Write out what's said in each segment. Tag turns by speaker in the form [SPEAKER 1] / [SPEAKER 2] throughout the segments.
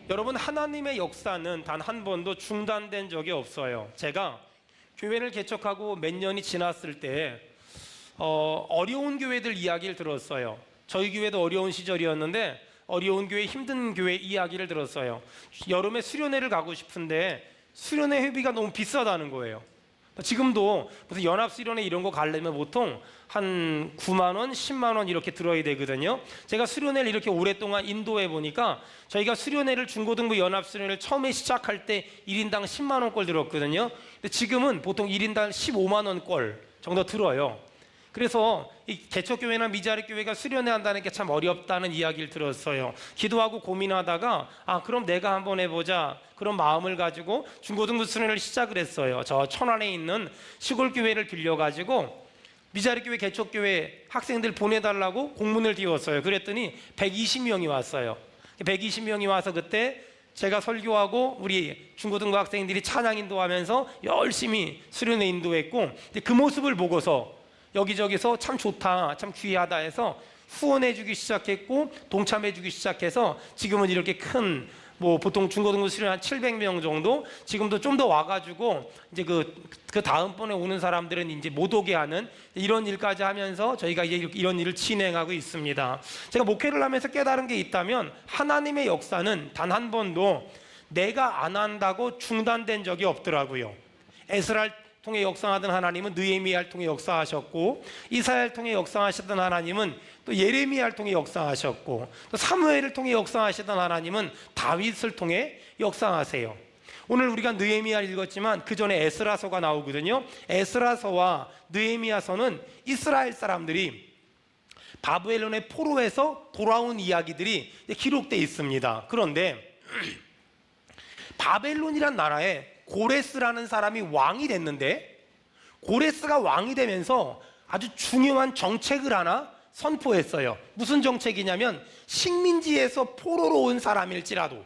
[SPEAKER 1] 여러분, 하나님의 역사는 단 한 번도 중단된 적이 없어요. 제가 교회를 개척하고 몇 년이 지났을 때 어려운 교회들 이야기를 들었어요. 저희 교회도 어려운 시절이었는데 어려운 교회, 힘든 교회 이야기를 들었어요. 여름에 수련회를 가고 싶은데 수련회 회비가 너무 비싸다는 거예요. 지금도 무슨 연합수련회 이런 거 가려면 보통 한 9만 원, 10만 원 이렇게 들어야 되거든요. 제가 수련회를 이렇게 오랫동안 인도해 보니까 저희가 수련회를 중고등부 연합수련회를 처음에 시작할 때 1인당 10만 원꼴 들었거든요. 근데 지금은 보통 1인당 15만 원꼴 정도 들어요. 그래서 이 개척교회나 미자립교회가 수련회 한다는 게 참 어렵다는 이야기를 들었어요. 기도하고 고민하다가 그럼 내가 한번 해보자 그런 마음을 가지고 중고등부 수련회를 시작을 했어요. 저 천안에 있는 시골교회를 빌려가지고 미자립교회 개척교회 학생들 보내달라고 공문을 띄웠어요. 그랬더니 120명이 왔어요. 120명이 와서 그때 제가 설교하고 우리 중고등부 학생들이 찬양 인도하면서 열심히 수련회 인도했고, 그 모습을 보고서 여기저기서 참 좋다, 참 귀하다 해서 후원해주기 시작했고 동참해주기 시작해서 지금은 이렇게 큰 보통 중고등부 수련 한 700명 정도, 지금도 좀 더 와가지고 이제 그 다음번에 오는 사람들은 이제 못 오게 하는 이런 일까지 하면서 저희가 이제 이런 일을 진행하고 있습니다. 제가 목회를 하면서 깨달은 게 있다면 하나님의 역사는 단 한 번도 내가 안 한다고 중단된 적이 없더라고요. 에스라를 통해 역사하던 하나님은 느헤미야를 통해 역사하셨고, 이사야를 통해 역사하시던 하나님은 또 예레미야를 통해 역사하셨고, 또 사무엘을 통해 역사하시던 하나님은 다윗을 통해 역사하세요. 오늘 우리가 느헤미야를 읽었지만 그 전에 에스라서가 나오거든요. 에스라서와 느헤미야서는 이스라엘 사람들이 바벨론의 포로에서 돌아온 이야기들이 기록되어 있습니다. 그런데 바벨론이란 나라에 고레스라는 사람이 왕이 됐는데, 고레스가 왕이 되면서 아주 중요한 정책을 하나 선포했어요. 무슨 정책이냐면, 식민지에서 포로로 온 사람일지라도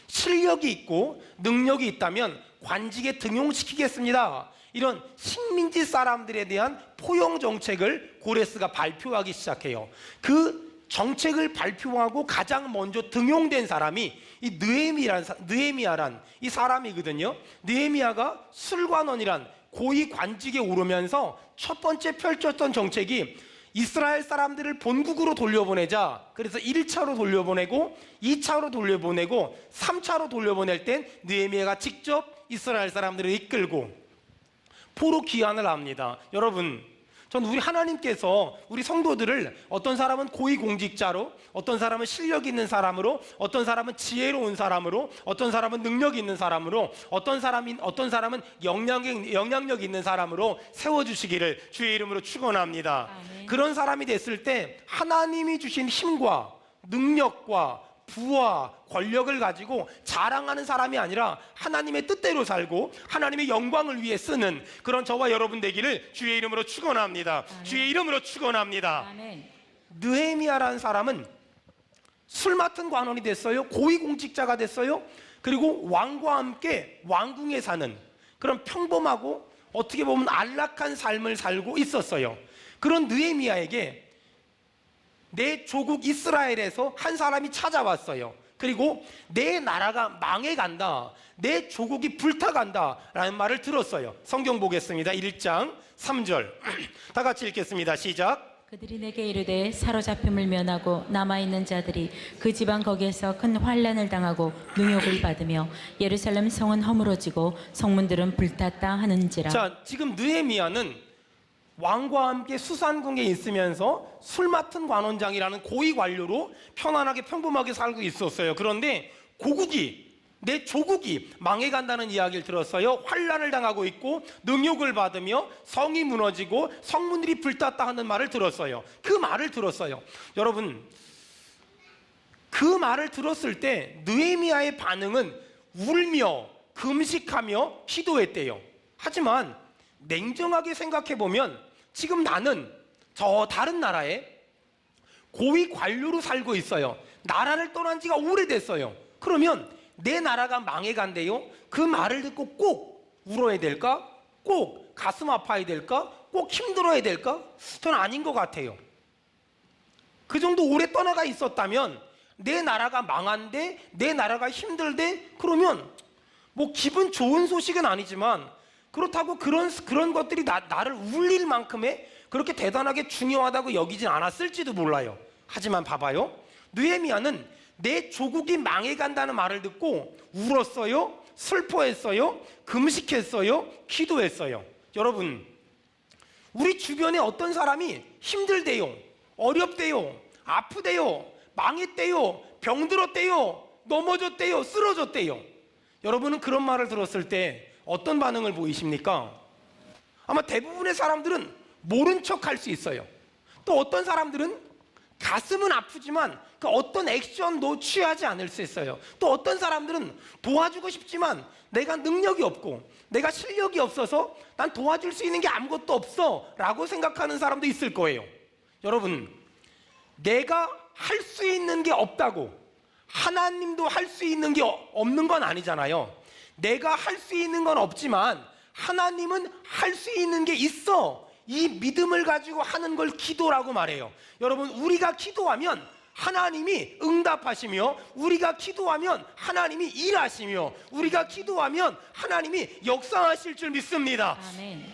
[SPEAKER 1] 실력이 있고 능력이 있다면 관직에 등용시키겠습니다. 이런 식민지 사람들에 대한 포용 정책을 고레스가 발표하기 시작해요. 그 정책을 발표하고 가장 먼저 등용된 사람이 이 느헤미야란 이 사람이거든요. 느헤미야가 술관원이란 고위 관직에 오르면서 첫 번째 펼쳤던 정책이 이스라엘 사람들을 본국으로 돌려보내자. 그래서 1차로 돌려보내고 2차로 돌려보내고 3차로 돌려보낼 땐 느헤미야가 직접 이스라엘 사람들을 이끌고 포로 귀환을 합니다. 여러분, 전 우리 하나님께서 우리 성도들을 어떤 사람은 고위공직자로, 어떤 사람은 실력 있는 사람으로, 어떤 사람은 지혜로운 사람으로, 어떤 사람은 능력 있는 사람으로, 어떤 사람은 영향력 있는 사람으로 세워주시기를 주의 이름으로 축원합니다. 아멘. 그런 사람이 됐을 때 하나님이 주신 힘과 능력과 부와 권력을 가지고 자랑하는 사람이 아니라 하나님의 뜻대로 살고 하나님의 영광을 위해 쓰는 그런 저와 여러분 되기를 주의 이름으로 축원합니다. 아멘. 주의 이름으로 축원합니다. 아멘. 느헤미야라는 사람은 술 맡은 관원이 됐어요. 고위공직자가 됐어요. 그리고 왕과 함께 왕궁에 사는 그런 평범하고 어떻게 보면 안락한 삶을 살고 있었어요. 그런 느헤미야에게 내 조국 이스라엘에서 한 사람이 찾아왔어요. 그리고 내 나라가 망해간다, 내 조국이 불타간다 라는 말을 들었어요. 성경 보겠습니다. 1장 3절 다 같이 읽겠습니다. 시작.
[SPEAKER 2] 그들이 내게 이르되 사로잡힘을 면하고 남아있는 자들이 그 지방 거기에서 큰 환난을 당하고 능욕을 받으며 예루살렘 성은 허물어지고 성문들은 불탔다 하는지라.
[SPEAKER 1] 자, 지금 느헤미야는 왕과 함께 수산궁에 있으면서 술 맡은 관원장이라는 고위 관료로 편안하게 평범하게 살고 있었어요. 그런데 내 조국이 망해간다는 이야기를 들었어요. 환난을 당하고 있고 능욕을 받으며 성이 무너지고 성문들이 불탔다 하는 말을 들었어요. 그 말을 들었어요. 여러분, 그 말을 들었을 때 느헤미야의 반응은 울며 금식하며 기도했대요. 하지만 냉정하게 생각해보면 지금 나는 저 다른 나라에 고위 관료로 살고 있어요. 나라를 떠난 지가 오래됐어요. 그러면 내 나라가 망해간대요. 그 말을 듣고 꼭 울어야 될까? 꼭 가슴 아파야 될까? 꼭 힘들어야 될까? 저는 아닌 것 같아요. 그 정도 오래 떠나가 있었다면 내 나라가 망한데, 내 나라가 힘들대, 그러면 뭐 기분 좋은 소식은 아니지만 그렇다고 그런 것들이 나를 울릴 만큼의 그렇게 대단하게 중요하다고 여기진 않았을지도 몰라요. 하지만 봐봐요. 느헤미야는 내 조국이 망해간다는 말을 듣고 울었어요, 슬퍼했어요, 금식했어요, 기도했어요. 여러분, 우리 주변에 어떤 사람이 힘들대요, 어렵대요, 아프대요, 망했대요, 병들었대요, 넘어졌대요, 쓰러졌대요. 여러분은 그런 말을 들었을 때 어떤 반응을 보이십니까? 아마 대부분의 사람들은 모른 척 할 수 있어요. 또 어떤 사람들은 가슴은 아프지만 그 어떤 액션도 취하지 않을 수 있어요. 또 어떤 사람들은 도와주고 싶지만 내가 능력이 없고 내가 실력이 없어서 난 도와줄 수 있는 게 아무것도 없어 라고 생각하는 사람도 있을 거예요. 여러분, 내가 할 수 있는 게 없다고 하나님도 할 수 있는 게 없는 건 아니잖아요. 내가 할 수 있는 건 없지만 하나님은 할 수 있는 게 있어. 이 믿음을 가지고 하는 걸 기도라고 말해요. 여러분, 우리가 기도하면 하나님이 응답하시며, 우리가 기도하면 하나님이 일하시며, 우리가 기도하면 하나님이 역사하실 줄 믿습니다.
[SPEAKER 2] 아멘.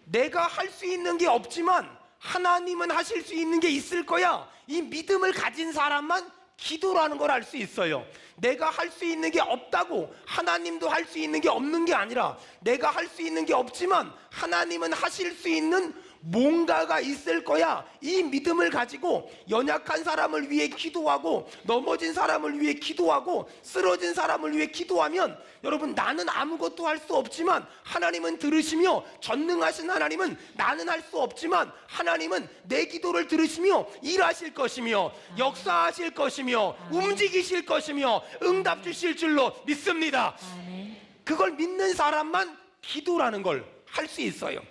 [SPEAKER 1] 내가 할 수 있는 게 없지만 하나님은 하실 수 있는 게 있을 거야. 이 믿음을 가진 사람만 기도라는 걸 알 수 있어요. 내가 할 수 있는 게 없다고 하나님도 할 수 있는 게 없는 게 아니라, 내가 할 수 있는 게 없지만 하나님은 하실 수 있는 뭔가가 있을 거야. 이 믿음을 가지고 연약한 사람을 위해 기도하고, 넘어진 사람을 위해 기도하고, 쓰러진 사람을 위해 기도하면, 여러분, 나는 아무것도 할 수 없지만 하나님은 들으시며, 전능하신 하나님은 나는 할 수 없지만 하나님은 내 기도를 들으시며 일하실 것이며 역사하실 것이며 움직이실 것이며 응답 주실 줄로 믿습니다.
[SPEAKER 2] 아멘.
[SPEAKER 1] 그걸 믿는 사람만 기도라는 걸 할 수 있어요.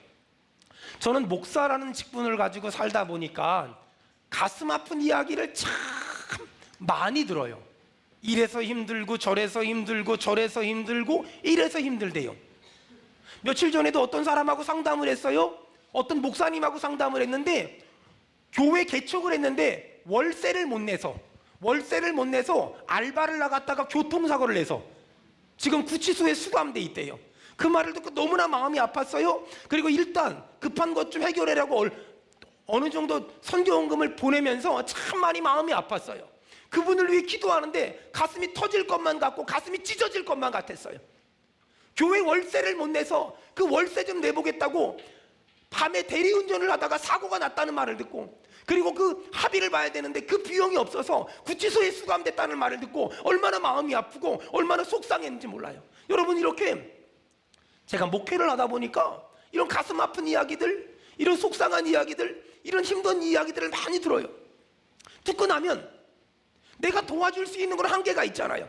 [SPEAKER 1] 저는 목사라는 직분을 가지고 살다 보니까 가슴 아픈 이야기를 참 많이 들어요. 이래서 힘들고 저래서 힘들고 저래서 힘들고 이래서 힘들대요. 며칠 전에도 어떤 사람하고 상담을 했어요. 어떤 목사님하고 상담을 했는데, 교회 개척을 했는데 월세를 못 내서 알바를 나갔다가 교통사고를 내서 지금 구치소에 수감돼 있대요. 그 말을 듣고 너무나 마음이 아팠어요. 그리고 일단 급한 것 좀 해결하려고 어느 정도 선교원금을 보내면서 참 많이 마음이 아팠어요. 그분을 위해 기도하는데 가슴이 터질 것만 같고 가슴이 찢어질 것만 같았어요. 교회 월세를 못 내서 그 월세 좀 내보겠다고 밤에 대리운전을 하다가 사고가 났다는 말을 듣고, 그리고 그 합의를 봐야 되는데 그 비용이 없어서 구치소에 수감됐다는 말을 듣고 얼마나 마음이 아프고 얼마나 속상했는지 몰라요. 여러분, 이렇게 제가 목회를 하다 보니까 이런 가슴 아픈 이야기들, 이런 속상한 이야기들, 이런 힘든 이야기들을 많이 들어요. 듣고 나면 내가 도와줄 수 있는 건 한계가 있잖아요.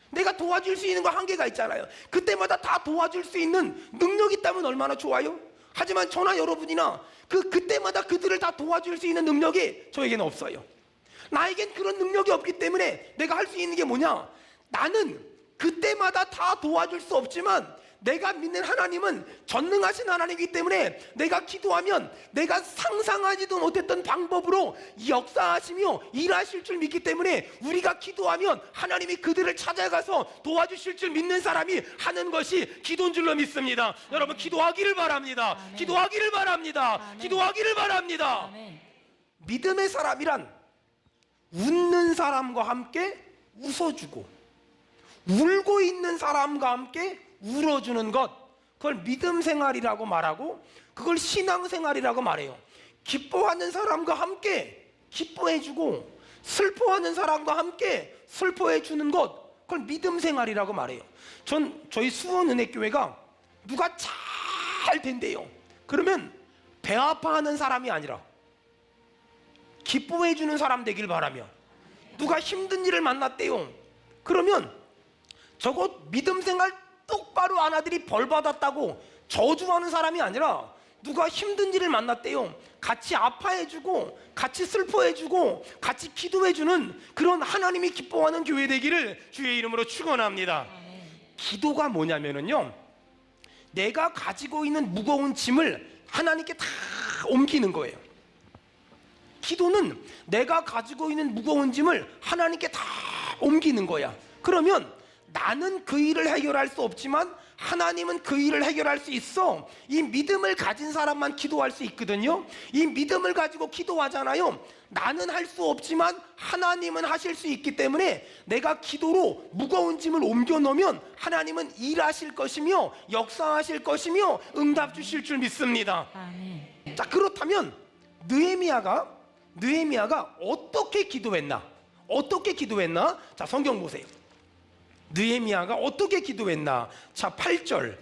[SPEAKER 1] 내가 도와줄 수 있는 건 한계가 있잖아요. 그때마다 다 도와줄 수 있는 능력이 있다면 얼마나 좋아요? 하지만 저나 여러분이나 그때마다 그들을 다 도와줄 수 있는 능력이 저에게는 없어요. 나에겐 그런 능력이 없기 때문에 내가 할 수 있는 게 뭐냐? 나는 그때마다 다 도와줄 수 없지만 내가 믿는 하나님은 전능하신 하나님이기 때문에 내가 기도하면 내가 상상하지도 못했던 방법으로 역사하시며 일하실 줄 믿기 때문에, 우리가 기도하면 하나님이 그들을 찾아가서 도와주실 줄 믿는 사람이 하는 것이 기도인 줄로 믿습니다. 여러분, 기도하기를 바랍니다.
[SPEAKER 2] 아멘.
[SPEAKER 1] 기도하기를 바랍니다.
[SPEAKER 2] 아멘.
[SPEAKER 1] 기도하기를 바랍니다.
[SPEAKER 2] 아멘.
[SPEAKER 1] 믿음의 사람이란 웃는 사람과 함께 웃어주고 울고 있는 사람과 함께 울어주는 것, 그걸 믿음 생활이라고 말하고 그걸 신앙 생활이라고 말해요. 기뻐하는 사람과 함께 기뻐해주고 슬퍼하는 사람과 함께 슬퍼해주는 것, 그걸 믿음 생활이라고 말해요. 저희 수원은혜교회가 누가 잘 된대요. 그러면 배 아파하는 사람이 아니라 기뻐해주는 사람 되길 바라며, 누가 힘든 일을 만났대요. 그러면 저거 믿음 생활 똑바로 안 아들이 벌 받았다고 저주하는 사람이 아니라, 누가 힘든 일을 만났대요. 같이 아파해주고 같이 슬퍼해주고 같이 기도해주는 그런 하나님이 기뻐하는 교회 되기를 주의 이름으로 축원합니다. 기도가 뭐냐면요, 내가 가지고 있는 무거운 짐을 하나님께 다 옮기는 거예요. 기도는 내가 가지고 있는 무거운 짐을 하나님께 다 옮기는 거야. 그러면 나는 그 일을 해결할 수 없지만 하나님은 그 일을 해결할 수 있어. 이 믿음을 가진 사람만 기도할 수 있거든요. 이 믿음을 가지고 기도하잖아요. 나는 할 수 없지만 하나님은 하실 수 있기 때문에 내가 기도로 무거운 짐을 옮겨 놓으면 하나님은 일하실 것이며 역사하실 것이며 응답 주실 줄 믿습니다.
[SPEAKER 2] 아멘.
[SPEAKER 1] 자, 그렇다면 느헤미야가 어떻게 기도했나? 어떻게 기도했나? 자, 성경 보세요. 느헤미야가 어떻게 기도했나? 자, 8절,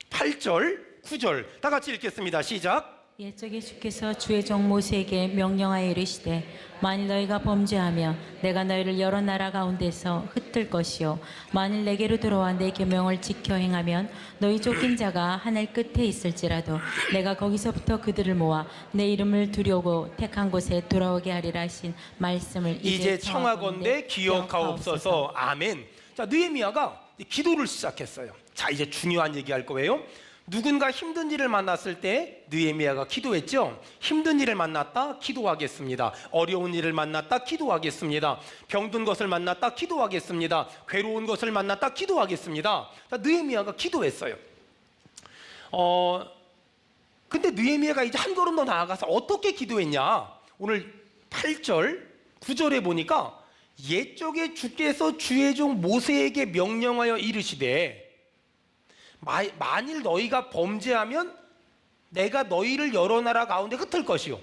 [SPEAKER 1] 9절 다 같이 읽겠습니다. 시작.
[SPEAKER 2] 옛적에 주께서 주의 종 모세에게 명령하여 이르시되 만일 너희가 범죄하면 내가 너희를 여러 나라 가운데서 흩을 것이요 만일 내게로 들어와 내 계명을 지켜 행하면 너희 쫓긴 자가 하늘 끝에 있을지라도 내가 거기서부터 그들을 모아 내 이름을 두려고 택한 곳에 돌아오게 하리라 하신 말씀을
[SPEAKER 1] 이제 청하건대 기억하옵소서. 아멘. 자, 느헤미야가 기도를 시작했어요. 자, 이제 중요한 얘기할 거예요. 누군가 힘든 일을 만났을 때 느헤미야가 기도했죠. 힘든 일을 만났다 기도하겠습니다. 어려운 일을 만났다 기도하겠습니다. 병든 것을 만났다 기도하겠습니다. 괴로운 것을 만났다 기도하겠습니다. 자, 느헤미야가 기도했어요. 근데 느헤미야가 이제 한 걸음 더 나아가서 어떻게 기도했냐? 오늘 8절, 9절에 보니까 옛적에 주께서 주의 종 모세에게 명령하여 이르시되 만일 너희가 범죄하면 내가 너희를 여러 나라 가운데 흩을 것이요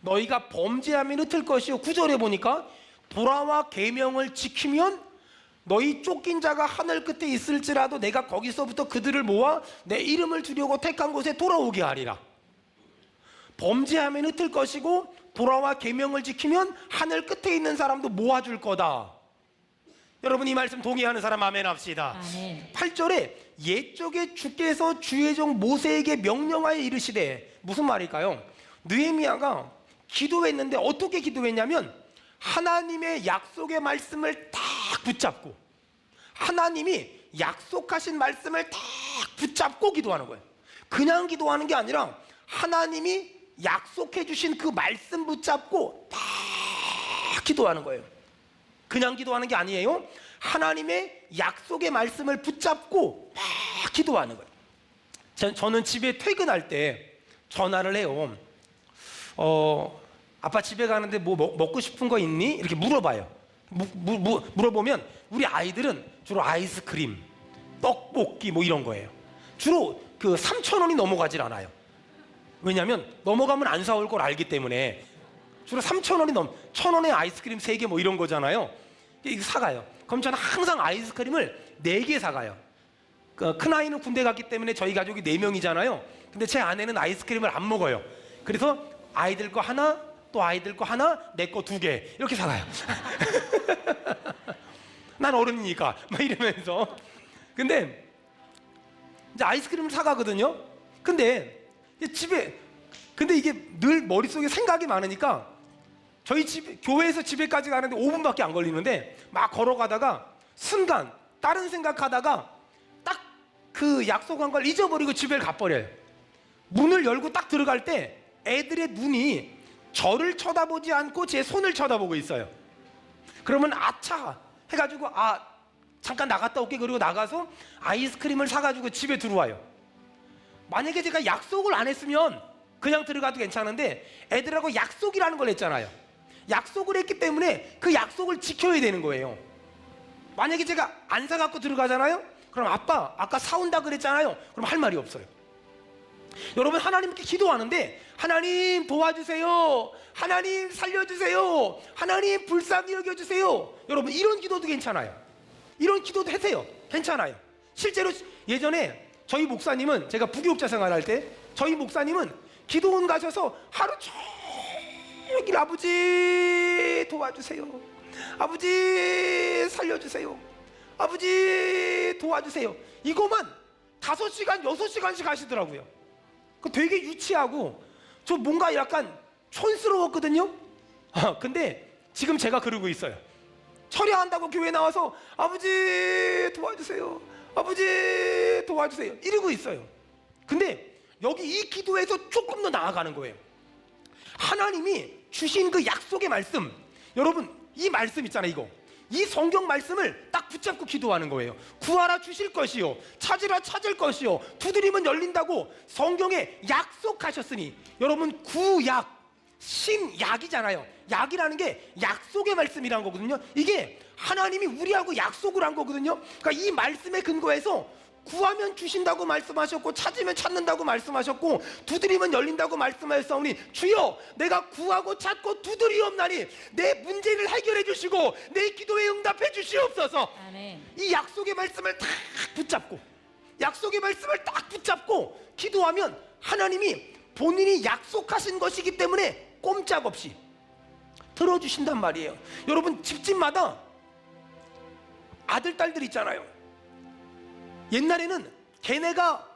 [SPEAKER 1] 너희가 범죄하면 흩을 것이요 9절에 보니까 돌아와 계명을 지키면 너희 쫓긴 자가 하늘 끝에 있을지라도 내가 거기서부터 그들을 모아 내 이름을 두려고 택한 곳에 돌아오게 하리라. 범죄하면 흩을 것이고 돌아와 계명을 지키면 하늘 끝에 있는 사람도 모아줄 거다. 여러분 이 말씀 동의하는 사람 아멘 합시다.
[SPEAKER 2] 아멘.
[SPEAKER 1] 8절에 옛적에 주께서 주의 종 모세에게 명령하여 이르시되 무슨 말일까요? 느헤미야가 기도했는데 어떻게 기도했냐면 하나님의 약속의 말씀을 딱 붙잡고 하나님이 약속하신 말씀을 딱 붙잡고 기도하는 거예요. 그냥 기도하는 게 아니라 하나님이 약속해 주신 그 말씀 붙잡고 딱 기도하는 거예요. 그냥 기도하는 게 아니에요. 하나님의 약속의 말씀을 붙잡고 막 기도하는 거예요. 저는 집에 퇴근할 때 전화를 해요. 아빠 집에 가는데 뭐 먹고 싶은 거 있니? 이렇게 물어봐요. 물어보면 우리 아이들은 주로 아이스크림, 떡볶이 뭐 이런 거예요. 주로 그 3,000원이 넘어가질 않아요. 왜냐하면 넘어가면 안 사올 걸 알기 때문에 주로 3,000원이 1,000원에 아이스크림 3개 뭐 이런 거잖아요. 이거 사가요. 그럼 저는 항상 아이스크림을 4개 사가요. 큰 아이는 군대 갔기 때문에 저희 가족이 4명이잖아요. 근데 제 아내는 아이스크림을 안 먹어요. 그래서 아이들 거 하나, 또 아이들 거 하나, 내 거 2개 이렇게 사가요. 난 어른이니까 막 이러면서. 근데 이제 아이스크림을 사가거든요. 근데 이게 늘 머릿속에 생각이 많으니까 저희 교회에서 집에까지 가는데 5분밖에 안 걸리는데 막 걸어가다가 순간 다른 생각하다가 딱 그 약속한 걸 잊어버리고 집에 가버려요. 문을 열고 딱 들어갈 때 애들의 눈이 저를 쳐다보지 않고 제 손을 쳐다보고 있어요. 그러면 아차 해가지고 잠깐 나갔다 올게 그리고 나가서 아이스크림을 사가지고 집에 들어와요. 만약에 제가 약속을 안 했으면 그냥 들어가도 괜찮은데 애들하고 약속이라는 걸 했잖아요. 약속을 했기 때문에 그 약속을 지켜야 되는 거예요. 만약에 제가 안 사갖고 들어가잖아요. 그럼 아빠 아까 사온다 그랬잖아요. 그럼 할 말이 없어요. 여러분 하나님께 기도하는데 하나님 도와주세요. 하나님 살려주세요. 하나님 불쌍히 여겨주세요. 여러분 이런 기도도 괜찮아요. 이런 기도도 하세요. 괜찮아요. 실제로 예전에 저희 목사님은 제가 부교육자 생활할 때 저희 목사님은 기도원 가셔서 하루 종일 아버지 도와주세요. 아버지 살려주세요. 아버지 도와주세요. 이거만 5시간 6시간씩 하시더라고요. 되게 유치하고 저 뭔가 약간 촌스러웠거든요. 근데 지금 제가 그러고 있어요. 철야한다고 교회 나와서 아버지 도와주세요. 아버지 도와주세요. 이러고 있어요. 근데 여기 이 기도에서 조금 더 나아가는 거예요. 하나님이 주신 그 약속의 말씀, 여러분 이 말씀 있잖아요. 이거 이 성경 말씀을 딱 붙잡고 기도하는 거예요. 구하라 주실 것이요, 찾으라 찾을 것이요, 두드리면 열린다고 성경에 약속하셨으니, 여러분 구약, 신약이잖아요. 약이라는 게 약속의 말씀이라는 거거든요. 이게 하나님이 우리하고 약속을 한 거거든요. 그러니까 이 말씀에 근거해서 구하면 주신다고 말씀하셨고, 찾으면 찾는다고 말씀하셨고, 두드리면 열린다고 말씀하셨사오니, 주여 내가 구하고 찾고 두드리옵나니 내 문제를 해결해 주시고 내 기도에 응답해 주시옵소서.
[SPEAKER 2] 아멘.
[SPEAKER 1] 이 약속의 말씀을 딱 붙잡고, 약속의 말씀을 딱 붙잡고 기도하면 하나님이 본인이 약속하신 것이기 때문에 꼼짝없이 들어주신단 말이에요. 여러분 집집마다 아들 딸들 있잖아요. 옛날에는 걔네가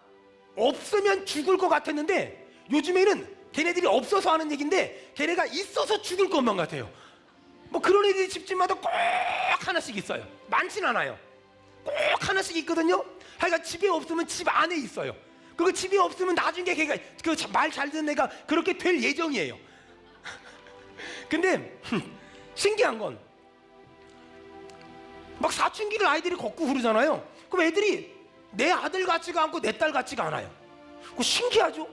[SPEAKER 1] 없으면 죽을 것 같았는데 요즘에는 걔네들이 없어서 하는 얘기인데 걔네가 있어서 죽을 것만 같아요. 뭐 그런 애들이 집집마다 꼭 하나씩 있어요. 많진 않아요. 꼭 하나씩 있거든요. 하여간 집에 없으면 집 안에 있어요. 그리고 집에 없으면 나중에 걔가 그 말 잘 듣는 애가 그렇게 될 예정이에요. 근데 신기한 건 막 사춘기를 아이들이 걷고 그러잖아요. 그럼 애들이 내 아들 같지가 않고 내 딸 같지가 않아요. 그거 신기하죠?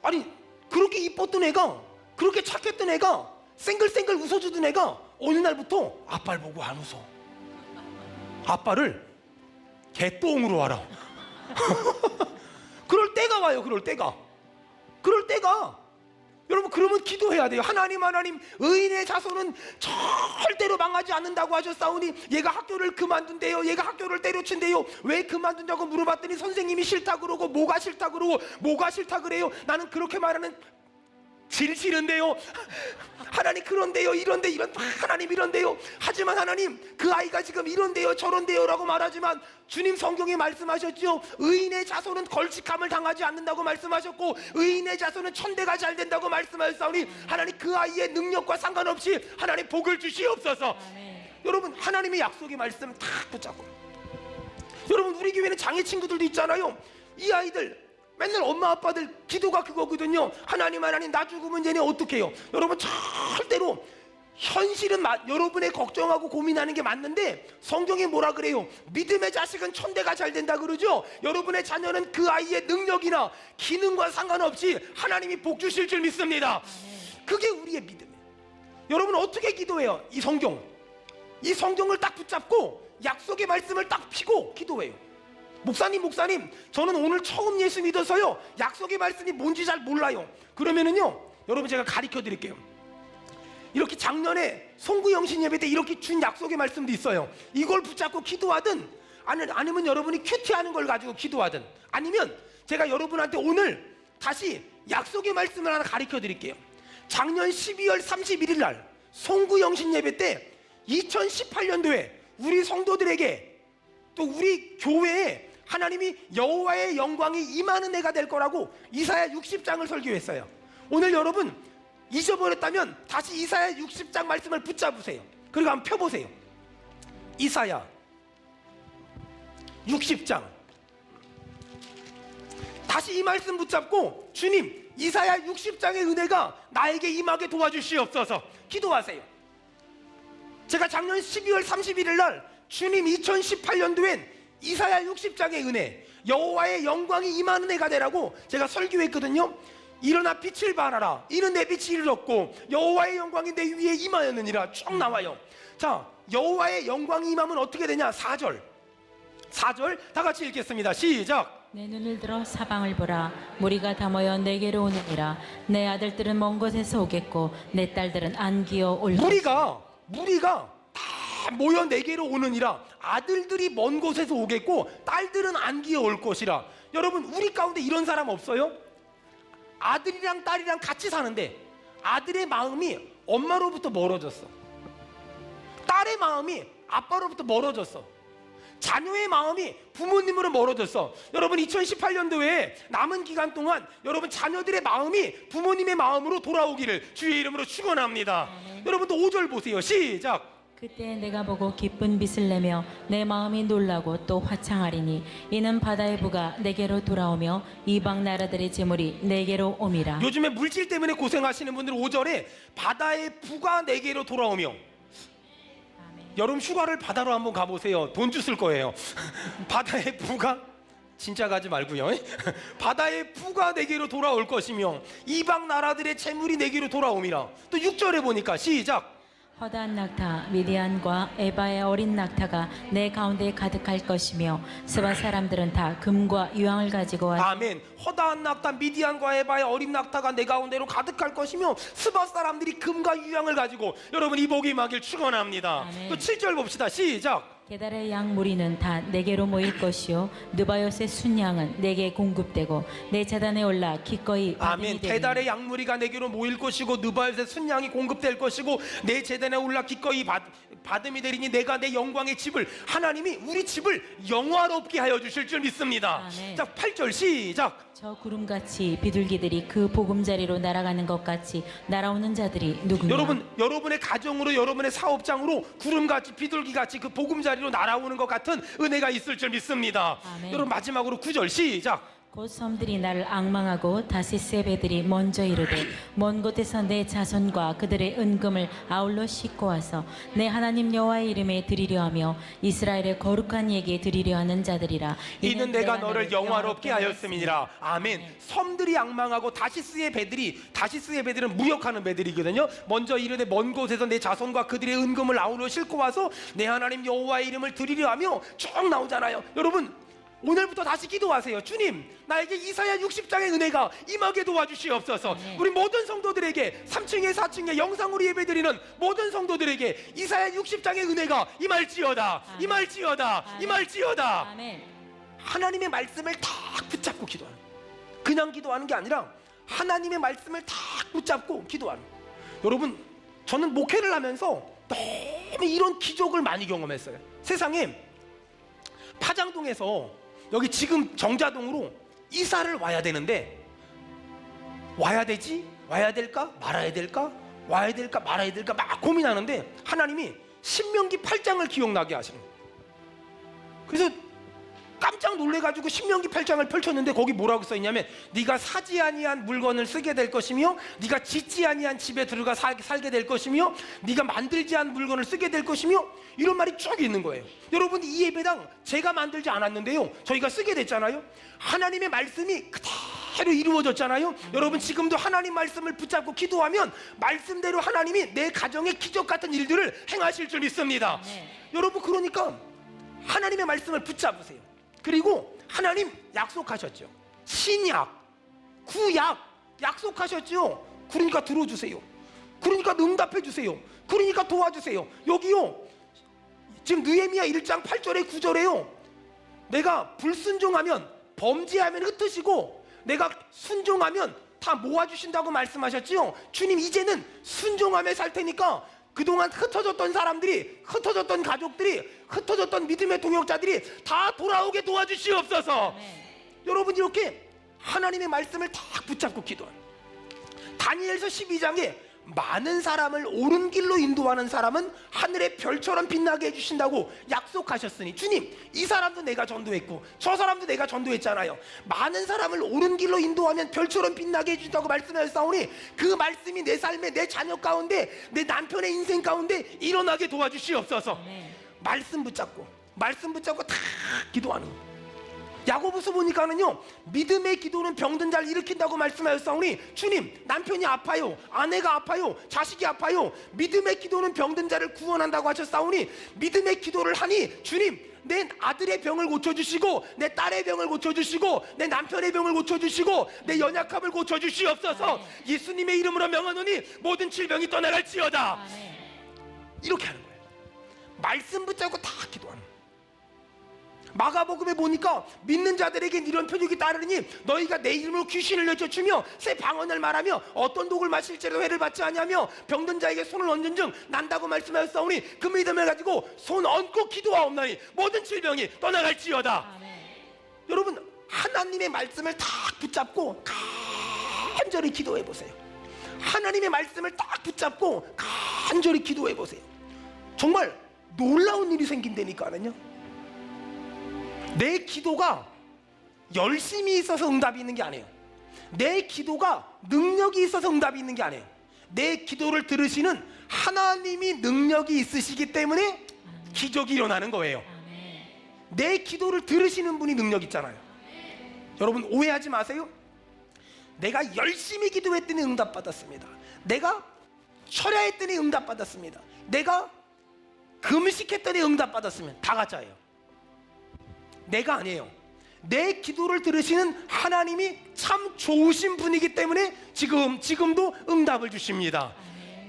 [SPEAKER 1] 아니 그렇게 이뻤던 애가, 그렇게 착했던 애가, 쌩글쌩글 웃어주던 애가 어느 날부터 아빠를 보고 안 웃어. 아빠를 개똥으로 알아. 그럴 때가 와요. 그럴 때가. 여러분 그러면 기도해야 돼요. 하나님 의인의 자손은 절대로 망하지 않는다고 하셨사오니 얘가 학교를 그만둔대요. 얘가 학교를 때려친대요. 왜 그만둔다고 물어봤더니 선생님이 싫다 그러고 뭐가 싫다 그러고 뭐가 싫다 그래요. 나는 그렇게 말하는 질 싫은데요. 하나님 그런데요, 이런데 이런, 하나님 이런데요. 하지만 하나님 그 아이가 지금 이런데요 저런데요 라고 말하지만 주님 성경에 말씀하셨죠. 의인의 자손은 걸칙함을 당하지 않는다고 말씀하셨고 의인의 자손은 천대가 잘 된다고 말씀하셨사오니 하나님 그 아이의 능력과 상관없이 하나님 복을 주시옵소서.
[SPEAKER 2] 아멘.
[SPEAKER 1] 여러분 하나님의 약속의 말씀 다 붙잡고, 여러분 우리 교회는 장애 친구들도 있잖아요. 이 아이들 맨날 엄마 아빠들 기도가 그거거든요. 하나님 나 죽으면 얘네 어떻게 해요? 여러분 절대로 현실은 여러분의 걱정하고 고민하는 게 맞는데 성경이 뭐라 그래요? 믿음의 자식은 천대가 잘 된다 그러죠. 여러분의 자녀는 그 아이의 능력이나 기능과 상관없이 하나님이 복 주실 줄 믿습니다. 그게 우리의 믿음이에요. 여러분 어떻게 기도해요? 이 성경을 딱 붙잡고 약속의 말씀을 딱 피고 기도해요. 목사님 저는 오늘 처음 예수 믿어서요 약속의 말씀이 뭔지 잘 몰라요. 그러면은요 여러분 제가 가르쳐 드릴게요. 이렇게 작년에 송구영신 예배 때 이렇게 준 약속의 말씀도 있어요. 이걸 붙잡고 기도하든 아니면 여러분이 큐티하는 걸 가지고 기도하든, 아니면 제가 여러분한테 오늘 다시 약속의 말씀을 하나 가르쳐 드릴게요. 작년 12월 31일 날 송구영신 예배 때 2018년도에 우리 성도들에게 또 우리 교회에 하나님이 여호와의 영광이 임하는 해가 될 거라고 이사야 60장을 설교했어요. 오늘 여러분 잊어버렸다면 다시 이사야 60장 말씀을 붙잡으세요. 그리고 한번 펴보세요. 이사야 60장 다시 이 말씀 붙잡고 주님 이사야 60장의 은혜가 나에게 임하게 도와주시옵소서 기도하세요. 제가 작년 12월 31일 날 주님 2018년도엔 이사야 60장의 은혜, 여호와의 영광이 임하는 해가 되라고 제가 설교했거든요. 일어나 빛을 발하라. 이는 내 빛이 이르렀고 여호와의 영광이 내 위에 임하였느니라 쭉 나와요. 자, 여호와의 영광이 임하면 어떻게 되냐? 4절 다 같이 읽겠습니다. 시작.
[SPEAKER 2] 내 눈을 들어 사방을 보라. 무리가 다 모여 내게로 오느니라. 내 아들들은 먼 곳에서 오겠고 내 딸들은 안기어 올 것이라.
[SPEAKER 1] 무리가 다 모여 내게로 오느니라. 아들들이 먼 곳에서 오겠고 딸들은 안기어 올 것이라. 여러분 우리 가운데 이런 사람 없어요? 아들이랑 딸이랑 같이 사는데 아들의 마음이 엄마로부터 멀어졌어. 딸의 마음이 아빠로부터 멀어졌어. 자녀의 마음이 부모님으로 멀어졌어. 여러분 2018년도에 남은 기간 동안 여러분 자녀들의 마음이 부모님의 마음으로 돌아오기를 주의 이름으로 축원합니다. 여러분도 5절 보세요. 시작.
[SPEAKER 2] 그때 내가 보고 기쁜 빛을 내며 내 마음이 놀라고 또 화창하리니 이는 바다의 부가 내게로 돌아오며 이방 나라들의 재물이 내게로 옴이라.
[SPEAKER 1] 요즘에 물질 때문에 고생하시는 분들 5절에 바다의 부가 내게로 돌아오며, 여름 휴가를 바다로 한번 가보세요. 돈 주실 거예요. 바다의 부가, 진짜 가지 말고요. 바다의 부가 내게로 돌아올 것이며 이방 나라들의 재물이 내게로 돌아옴이라. 또 6절에 보니까 시작.
[SPEAKER 2] 허다한 낙타 미디안과 에바의 어린 낙타가 내 가운데 가득할 것이며 스바 사람들은 다 금과 유황을 가지고 와.
[SPEAKER 1] 아멘. 허다한 낙타 미디안과 에바의 어린 낙타가 내 가운데로 가득할 것이며 스바 사람들이 금과 유황을 가지고, 여러분 이 복이 임하길 축원합니다.
[SPEAKER 2] 아멘.
[SPEAKER 1] 또 7절 봅시다. 시작.
[SPEAKER 2] 게달의 양 무리는 다 내게로 모일 것이요 느바요스의 순양은 내게 공급되고 내 재단에 올라 기꺼이 받음이
[SPEAKER 1] 아멘.
[SPEAKER 2] 되리니.
[SPEAKER 1] 대달의 양무리가 내게로 모일 것이고 느바요스의 순양이 공급될 것이고 내 재단에 올라 기꺼이 받음이 되리니 내가 내 영광의 집을, 하나님이 우리 집을 영화롭게 하여 주실 줄 믿습니다.
[SPEAKER 2] 아멘.
[SPEAKER 1] 자, 8절 시작.
[SPEAKER 2] 저 구름같이 비둘기들이 그 보금자리로 날아가는 것 같이 날아오는 자들이 누구냐.
[SPEAKER 1] 여러분의 가정으로, 여러분의 사업장으로 구름같이 비둘기같이 그 보금자리로 날아오는 것 같은 은혜가 있을 줄 믿습니다.
[SPEAKER 2] 아멘.
[SPEAKER 1] 여러분 마지막으로 9절 시작.
[SPEAKER 2] 곧 섬들이 나를 앙망하고 다시스의 배들이 먼저 이르되 먼 곳에서 내 자손과 그들의 은금을 아울러 싣고 와서 내 하나님 여호와의 이름에 드리려 하며 이스라엘의 거룩한 예기에 드리려 하는 자들이라.
[SPEAKER 1] 이는 내가 너를 영화롭게 하였음이니라. 아멘. 섬들이 앙망하고 다시스의 배들은 무역하는 배들이거든요. 먼저 이르되 먼 곳에서 내 자손과 그들의 은금을 아우러 싣고 와서 내 하나님 여호와의 이름을 드리려 하며 쭉 나오잖아요. 여러분 오늘부터 다시 기도하세요. 주님, 나에게 이사야 60장의 은혜가 임하게 도와주시옵소서. 우리 모든 성도들에게 3층에 4층에 영상으로 예배드리는 모든 성도들에게 이사야 60장의 은혜가 임할지어다.
[SPEAKER 2] 아멘.
[SPEAKER 1] 임할지어다.
[SPEAKER 2] 아멘.
[SPEAKER 1] 임할지어다.
[SPEAKER 2] 아멘.
[SPEAKER 1] 하나님의 말씀을 딱 붙잡고 기도하는, 그냥 기도하는 게 아니라 하나님의 말씀을 딱 붙잡고 기도하는. 여러분, 저는 목회를 하면서 너무 이런 기적을 많이 경험했어요. 세상에 파장동에서 여기 지금 정자동으로 이사를 와야 되는데, 와야 되지? 와야 될까? 말아야 될까? 와야 될까? 말아야 될까? 막 고민하는데 하나님이 신명기 8장을 기억나게 하시는 거예요. 그래서 깜짝 놀래가지고 신명기 8장을 펼쳤는데 거기 뭐라고 써있냐면, 네가 사지 아니한 물건을 쓰게 될 것이며 네가 짓지 아니한 집에 들어가 살게 될 것이며 네가 만들지 않은 물건을 쓰게 될 것이며, 이런 말이 쭉 있는 거예요. 여러분, 이 예배당 제가 만들지 않았는데요, 저희가 쓰게 됐잖아요. 하나님의 말씀이 그대로 이루어졌잖아요. 여러분 지금도 하나님 말씀을 붙잡고 기도하면 말씀대로 하나님이 내 가정에 기적 같은 일들을 행하실 줄 믿습니다. 여러분, 그러니까 하나님의 말씀을 붙잡으세요. 그리고 하나님 약속하셨죠. 신약, 구약 약속하셨죠. 그러니까 들어주세요. 그러니까 응답해 주세요. 그러니까 도와주세요. 여기요, 지금 느헤미야 1장 8절에 9절에요, 내가 불순종하면, 범죄하면 흩으시고 내가 순종하면 다 모아주신다고 말씀하셨지요. 주님, 이제는 순종하며 살 테니까 그동안 흩어졌던 사람들이, 흩어졌던 가족들이, 흩어졌던 믿음의 동역자들이 다 돌아오게 도와주시옵소서. 여러분, 이렇게 하나님의 말씀을 딱 붙잡고 기도하는, 다니엘서 12장에 많은 사람을 옳은 길로 인도하는 사람은 하늘의 별처럼 빛나게 해주신다고 약속하셨으니, 주님, 이 사람도 내가 전도했고 저 사람도 내가 전도했잖아요. 많은 사람을 옳은 길로 인도하면 별처럼 빛나게 해주신다고 말씀하셨사오니 그 말씀이 내 삶에, 내 자녀 가운데, 내 남편의 인생 가운데 일어나게 도와주시옵소서. 말씀 붙잡고 다 기도하는 거예요. 야고보서 보니까는요, 믿음의 기도는 병든 자를 일으킨다고 말씀하셨사오니, 주님, 남편이 아파요, 아내가 아파요, 자식이 아파요, 믿음의 기도는 병든 자를 구원한다고 하셨사오니 믿음의 기도를 하니, 주님, 내 아들의 병을 고쳐주시고 내 딸의 병을 고쳐주시고 내 남편의 병을 고쳐주시고 내 연약함을 고쳐주시옵소서. 예수님의 이름으로 명하노니 모든 질병이 떠나갈지어다. 이렇게 하는 거예요. 말씀 붙잡고 다 기도하는 거예요. 마가복음에 보니까 믿는 자들에겐 이런 표적이 따르니, 너희가 내 이름으로 귀신을 내쫓으며 새 방언을 말하며 어떤 독을 마실지라도 해를 받지 아니하며 병든 자에게 손을 얹은 즉 난다고 말씀하였사오니 그 믿음을 가지고 손 얹고 기도하옵나니 모든 질병이 떠나갈지어다. 여러분, 하나님의 말씀을 딱 붙잡고 간절히 기도해 보세요. 하나님의 말씀을 딱 붙잡고 간절히 기도해 보세요. 정말 놀라운 일이 생긴다니까요. 내 기도가 열심히 있어서 응답이 있는 게 아니에요. 내 기도가 능력이 있어서 응답이 있는 게 아니에요. 내 기도를 들으시는 하나님이 능력이 있으시기 때문에 기적이 일어나는 거예요. 내 기도를 들으시는 분이 능력 있잖아요. 여러분 오해하지 마세요. 내가 열심히 기도했더니 응답받았습니다. 내가 철야했더니 응답받았습니다. 내가 금식했더니 응답받았으면 다 가짜예요. 내가 아니에요. 내 기도를 들으시는 하나님이 참 좋으신 분이기 때문에 지금도 응답을 주십니다.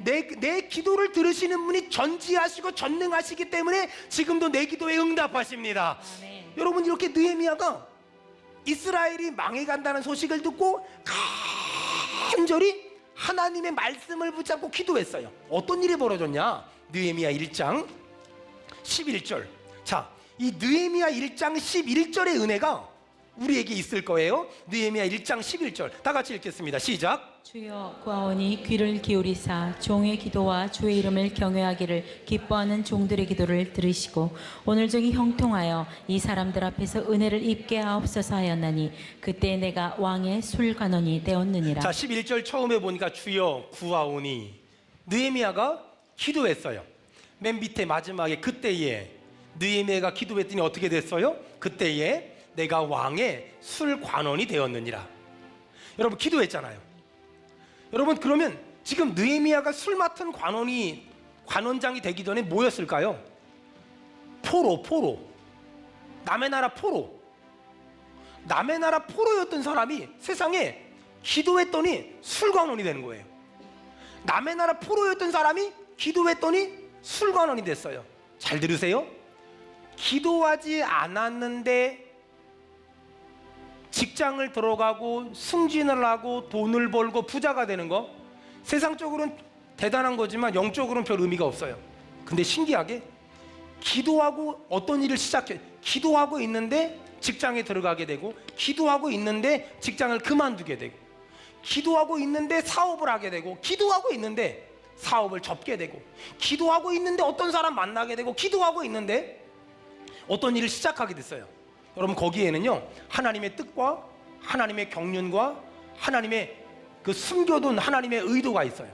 [SPEAKER 1] 내 기도를 들으시는 분이 전지하시고 전능하시기 때문에 지금도 내 기도에 응답하십니다.
[SPEAKER 2] 아멘.
[SPEAKER 1] 여러분 이렇게 느헤미야가 이스라엘이 망해간다는 소식을 듣고 간절히 하나님의 말씀을 붙잡고 기도했어요. 어떤 일이 벌어졌냐? 느헤미야 1장 11절. 자, 이 느헤미야 1장 11절의 은혜가 우리에게 있을 거예요. 느헤미야 1장 11절 다 같이 읽겠습니다. 시작.
[SPEAKER 2] 주여 구하오니 귀를 기울이사 종의 기도와 주의 이름을 경외하기를 기뻐하는 종들의 기도를 들으시고 오늘 중에 형통하여 이 사람들 앞에서 은혜를 입게 하옵소서 하였나니 그때 내가 왕의 술관원이 되었느니라.
[SPEAKER 1] 자, 11절 처음에 보니까 주여 구하오니 느헤미야가 기도했어요. 맨 밑에 마지막에 그때에 느헤미야가 기도했더니 어떻게 됐어요? 그때에 내가 왕의 술관원이 되었느니라. 여러분 기도했잖아요. 여러분 그러면 지금 느헤미야가 술 맡은 관원장이 되기 전에 뭐였을까요? 포로. 남의 나라 포로. 남의 나라 포로였던 사람이 세상에 기도했더니 술관원이 되는 거예요. 남의 나라 포로였던 사람이 기도했더니 술관원이 됐어요. 잘 들으세요. 기도하지 않았는데 직장을 들어가고 승진을 하고 돈을 벌고 부자가 되는 거 세상적으로는 대단한 거지만 영적으로는 별 의미가 없어요. 근데 신기하게 기도하고 어떤 일을 시작해 기도하고 있는데 직장에 들어가게 되고 기도하고 있는데 직장을 그만두게 되고 기도하고 있는데 사업을 하게 되고 기도하고 있는데 사업을 접게 되고 기도하고 있는데 어떤 사람 만나게 되고 기도하고 있는데 어떤 일을 시작하게 됐어요. 여러분 거기에는요 하나님의 뜻과 하나님의 경륜과 하나님의 그 숨겨둔 하나님의 의도가 있어요.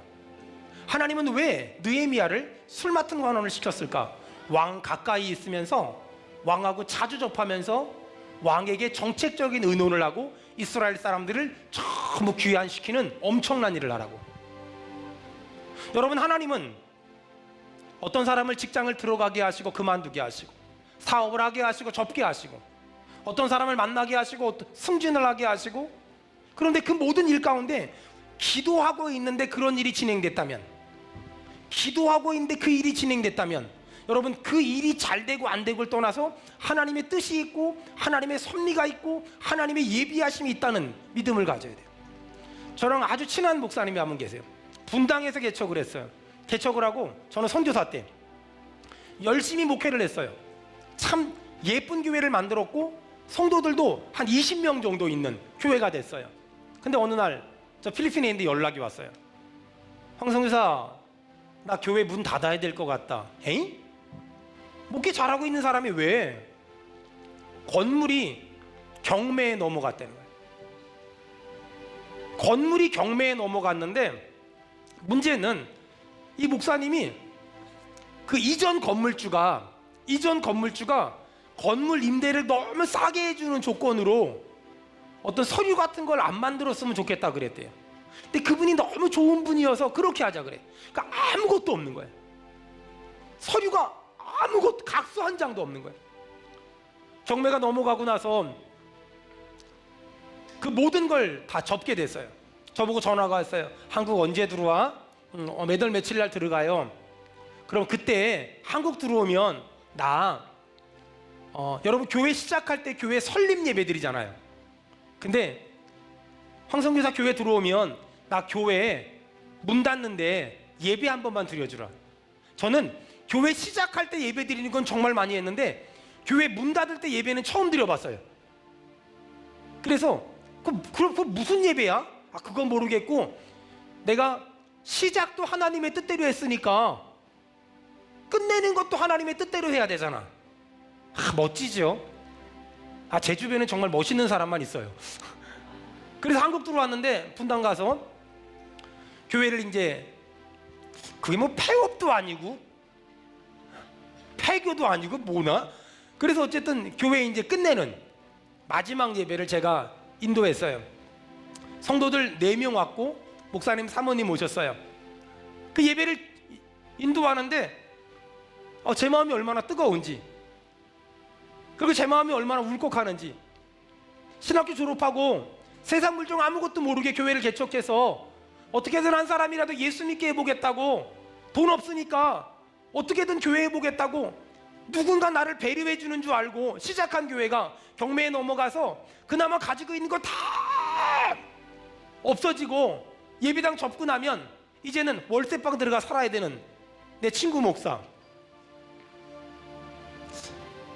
[SPEAKER 1] 하나님은 왜 느헤미야를 술 맡은 관원을 시켰을까? 왕 가까이 있으면서 왕하고 자주 접하면서 왕에게 정책적인 의논을 하고 이스라엘 사람들을 전부 귀환시키는 엄청난 일을 하라고. 여러분 하나님은 어떤 사람을 직장을 들어가게 하시고 그만두게 하시고 사업을 하게 하시고 접게 하시고 어떤 사람을 만나게 하시고 승진을 하게 하시고 그런데 그 모든 일 가운데 기도하고 있는데 그런 일이 진행됐다면 기도하고 있는데 그 일이 진행됐다면 여러분 그 일이 잘 되고 안 되고를 떠나서 하나님의 뜻이 있고 하나님의 섭리가 있고 하나님의 예비하심이 있다는 믿음을 가져야 돼요. 저랑 아주 친한 목사님이 한 분 계세요. 분당에서 개척을 했어요. 개척을 하고 저는 선교사 때 열심히 목회를 했어요. 참 예쁜 교회를 만들었고 성도들도 한 20명 정도 있는 교회가 됐어요. 근데 어느 날 저 필리핀에 있는데 연락이 왔어요. 황성교사 나 교회 문 닫아야 될 것 같다. 에이? 목회 잘하고 있는 사람이 왜 건물이 경매에 넘어갔다는 거예요. 건물이 경매에 넘어갔는데 문제는 이 목사님이 그 이전 건물주가 건물 임대를 너무 싸게 해주는 조건으로 어떤 서류 같은 걸 안 만들었으면 좋겠다 그랬대요. 근데 그분이 너무 좋은 분이어서 그렇게 하자 그래. 그러니까 아무것도 없는 거예요. 서류가 아무것도 각서 한 장도 없는 거예요. 경매가 넘어가고 나서 그 모든 걸 다 접게 됐어요. 저보고 전화가 왔어요. 한국 언제 들어와? 몇 월 며칠 날 들어가요. 그럼 그때 한국 들어오면 나 여러분 교회 시작할 때 교회 설립 예배 드리잖아요. 근데 황성교사 교회 들어오면 나 교회 문 닫는데 예배 한 번만 드려주라. 저는 교회 시작할 때 예배 드리는 건 정말 많이 했는데 교회 문 닫을 때 예배는 처음 드려봤어요. 그래서 그 무슨 예배야? 그건 모르겠고 내가 시작도 하나님의 뜻대로 했으니까 끝내는 것도 하나님의 뜻대로 해야 되잖아. 멋지죠? 제 주변에 정말 멋있는 사람만 있어요. 그래서 한국 들어왔는데 분당 가서 교회를 이제 그게 뭐 폐업도 아니고 폐교도 아니고 뭐나? 그래서 어쨌든 교회 이제 끝내는 마지막 예배를 제가 인도했어요. 성도들 4명 왔고 목사님 사모님 오셨어요. 그 예배를 인도하는데 제 마음이 얼마나 뜨거운지, 그리고 제 마음이 얼마나 울컥하는지. 신학교 졸업하고 세상 물정 아무것도 모르게 교회를 개척해서 어떻게든 한 사람이라도 예수 믿게 해보겠다고, 돈 없으니까 어떻게든 교회 해보겠다고 누군가 나를 배려해 주는 줄 알고 시작한 교회가 경매에 넘어가서 그나마 가지고 있는 거 다 없어지고 예배당 접근하면 이제는 월세방 들어가 살아야 되는 내 친구 목사.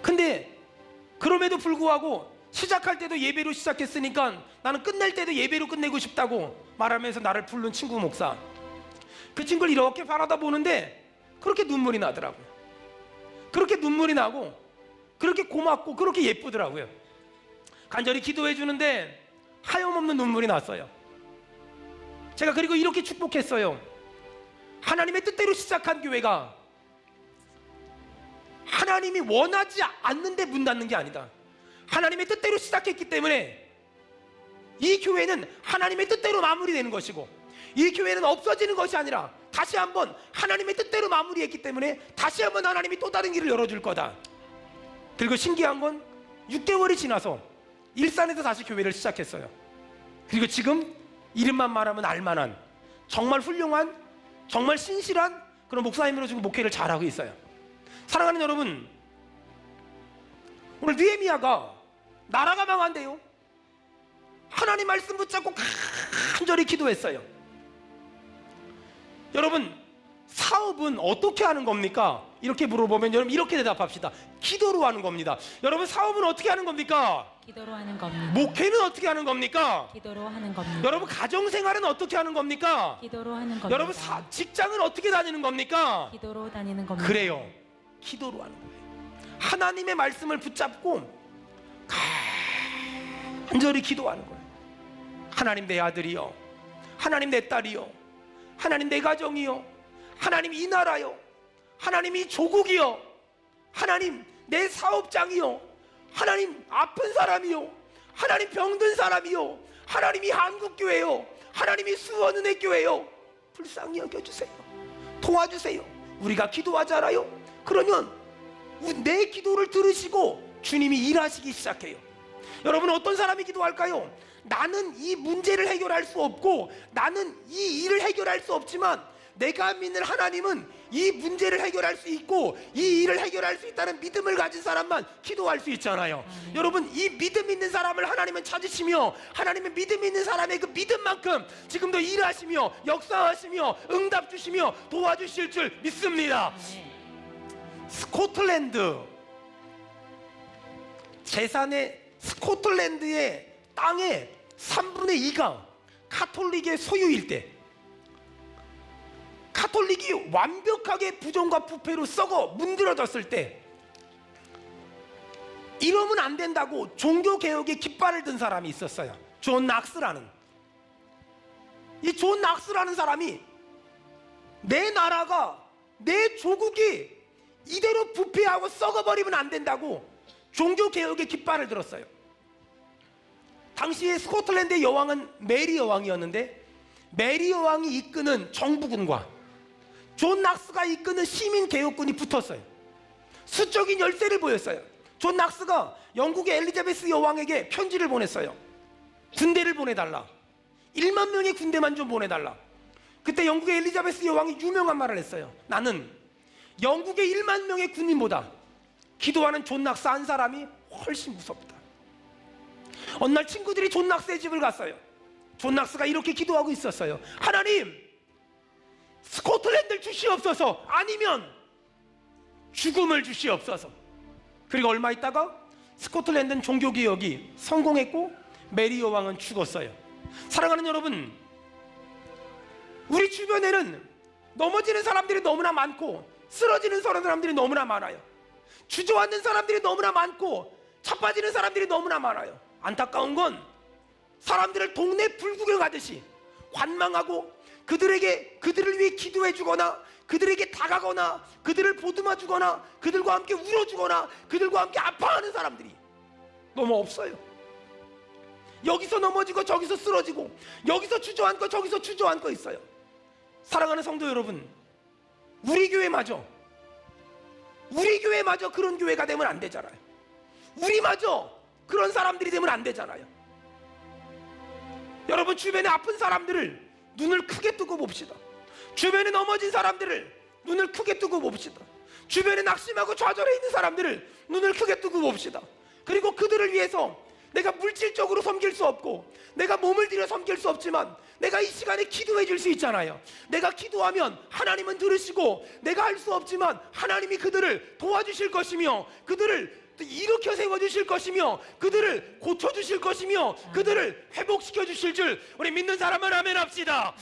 [SPEAKER 1] 근데 그럼에도 불구하고 시작할 때도 예배로 시작했으니까 나는 끝낼 때도 예배로 끝내고 싶다고 말하면서 나를 부른 친구 목사. 그 친구를 이렇게 바라다 보는데 그렇게 눈물이 나더라고요. 그렇게 눈물이 나고 그렇게 고맙고 그렇게 예쁘더라고요. 간절히 기도해 주는데 하염없는 눈물이 났어요. 제가 그리고 이렇게 축복했어요. 하나님의 뜻대로 시작한 교회가 하나님이 원하지 않는데 문 닫는 게 아니다. 하나님의 뜻대로 시작했기 때문에 이 교회는 하나님의 뜻대로 마무리되는 것이고, 이 교회는 없어지는 것이 아니라 다시 한번 하나님의 뜻대로 마무리했기 때문에 다시 한번 하나님이 또 다른 길을 열어줄 거다. 그리고 신기한 건 6개월이 지나서 일산에서 다시 교회를 시작했어요. 그리고 지금 이름만 말하면 알만한 정말 훌륭한, 정말 신실한 그런 목사님으로 지금 목회를 잘하고 있어요. 사랑하는 여러분, 오늘 느헤미야가 나라가 망한대요. 하나님 말씀 붙잡고 간절히 기도했어요. 여러분, 사업은 어떻게 하는 겁니까? 이렇게 물어보면 여러분 이렇게 대답합시다. 기도로 하는 겁니다. 여러분, 사업은 어떻게 하는 겁니까?
[SPEAKER 2] 기도로 하는 겁니다.
[SPEAKER 1] 목회는 어떻게 하는 겁니까?
[SPEAKER 2] 기도로 하는 겁니다.
[SPEAKER 1] 여러분, 가정생활은 어떻게 하는 겁니까?
[SPEAKER 2] 기도로 하는 겁니다.
[SPEAKER 1] 여러분, 직장은 어떻게 다니는 겁니까?
[SPEAKER 2] 기도로 다니는 겁니다.
[SPEAKER 1] 그래요. 기도로 하는 거예요. 하나님의 말씀을 붙잡고 간절히 기도하는 거예요. 하나님, 내 아들이요, 하나님 내 딸이요, 하나님 내 가정이요, 하나님 이 나라요, 하나님 이 조국이요, 하나님 내 사업장이요, 하나님 아픈 사람이요, 하나님 병든 사람이요, 하나님 이 한국교회요, 하나님 이 수원은혜교회요, 불쌍히 여겨주세요. 도와주세요. 우리가 기도하잖아요. 그러면 내 기도를 들으시고 주님이 일하시기 시작해요. 여러분, 어떤 사람이 기도할까요? 나는 이 문제를 해결할 수 없고 나는 이 일을 해결할 수 없지만 내가 믿는 하나님은 이 문제를 해결할 수 있고 이 일을 해결할 수 있다는 믿음을 가진 사람만 기도할 수 있잖아요. 여러분, 이 믿음 있는 사람을 하나님은 찾으시며 하나님은 믿음 있는 사람의 그 믿음만큼 지금도 일하시며 역사하시며 응답 주시며 도와주실 줄 믿습니다. 스코틀랜드 재산의 스코틀랜드의 땅의 3분의 2가 카톨릭의 소유일 때, 카톨릭이 완벽하게 부정과 부패로 썩어 문드러졌을 때, 이러면 안 된다고 종교개혁의 깃발을 든 사람이 있었어요. 존 낙스라는. 이 존 낙스라는 사람이 내 나라가, 내 조국이 이대로 부패하고 썩어버리면 안 된다고 종교개혁의 깃발을 들었어요. 당시에 스코틀랜드의 여왕은 메리 여왕이었는데, 메리 여왕이 이끄는 정부군과 존 낙스가 이끄는 시민개혁군이 붙었어요. 수적인 열세를 보였어요. 존 낙스가 영국의 엘리자베스 여왕에게 편지를 보냈어요. 군대를 보내달라. 1만 명의 군대만 좀 보내달라. 그때 영국의 엘리자베스 여왕이 유명한 말을 했어요. 나는 영국의 1만 명의 군인보다 기도하는 존 낙스 한 사람이 훨씬 무섭다. 어느 날 친구들이 존 낙스의 집을 갔어요. 존 낙스가 이렇게 기도하고 있었어요. 하나님, 스코틀랜드를 주시옵소서, 아니면 죽음을 주시옵소서. 그리고 얼마 있다가 스코틀랜드는 종교개혁이 성공했고 메리 여왕은 죽었어요. 사랑하는 여러분, 우리 주변에는 넘어지는 사람들이 너무나 많고 쓰러지는 사람들이 너무나 많아요. 주저앉는 사람들이 너무나 많고 자빠지는 사람들이 너무나 많아요. 안타까운 건 사람들을 동네 불구경하듯이 관망하고 그들을 위해 기도해 주거나 그들에게 다가거나 그들을 보듬어 주거나 그들과 함께 울어 주거나 그들과 함께 아파하는 사람들이 너무 없어요. 여기서 넘어지고 저기서 쓰러지고 여기서 주저앉고 저기서 주저앉고 있어요. 사랑하는 성도 여러분, 우리 교회마저 그런 교회가 되면 안 되잖아요. 우리마저 그런 사람들이 되면 안 되잖아요. 여러분, 주변에 아픈 사람들을 눈을 크게 뜨고 봅시다. 주변에 넘어진 사람들을 눈을 크게 뜨고 봅시다. 주변에 낙심하고 좌절해 있는 사람들을 눈을 크게 뜨고 봅시다. 그리고 그들을 위해서 내가 물질적으로 섬길 수 없고 내가 몸을 들여 섬길 수 없지만 내가 이 시간에 기도해 줄 수 있잖아요. 내가 기도하면 하나님은 들으시고 내가 할 수 없지만 하나님이 그들을 도와주실 것이며 그들을 일으켜 세워주실 것이며 그들을 고쳐주실 것이며 그들을 회복시켜 주실 줄 우리 믿는 사람은 아멘 합시다.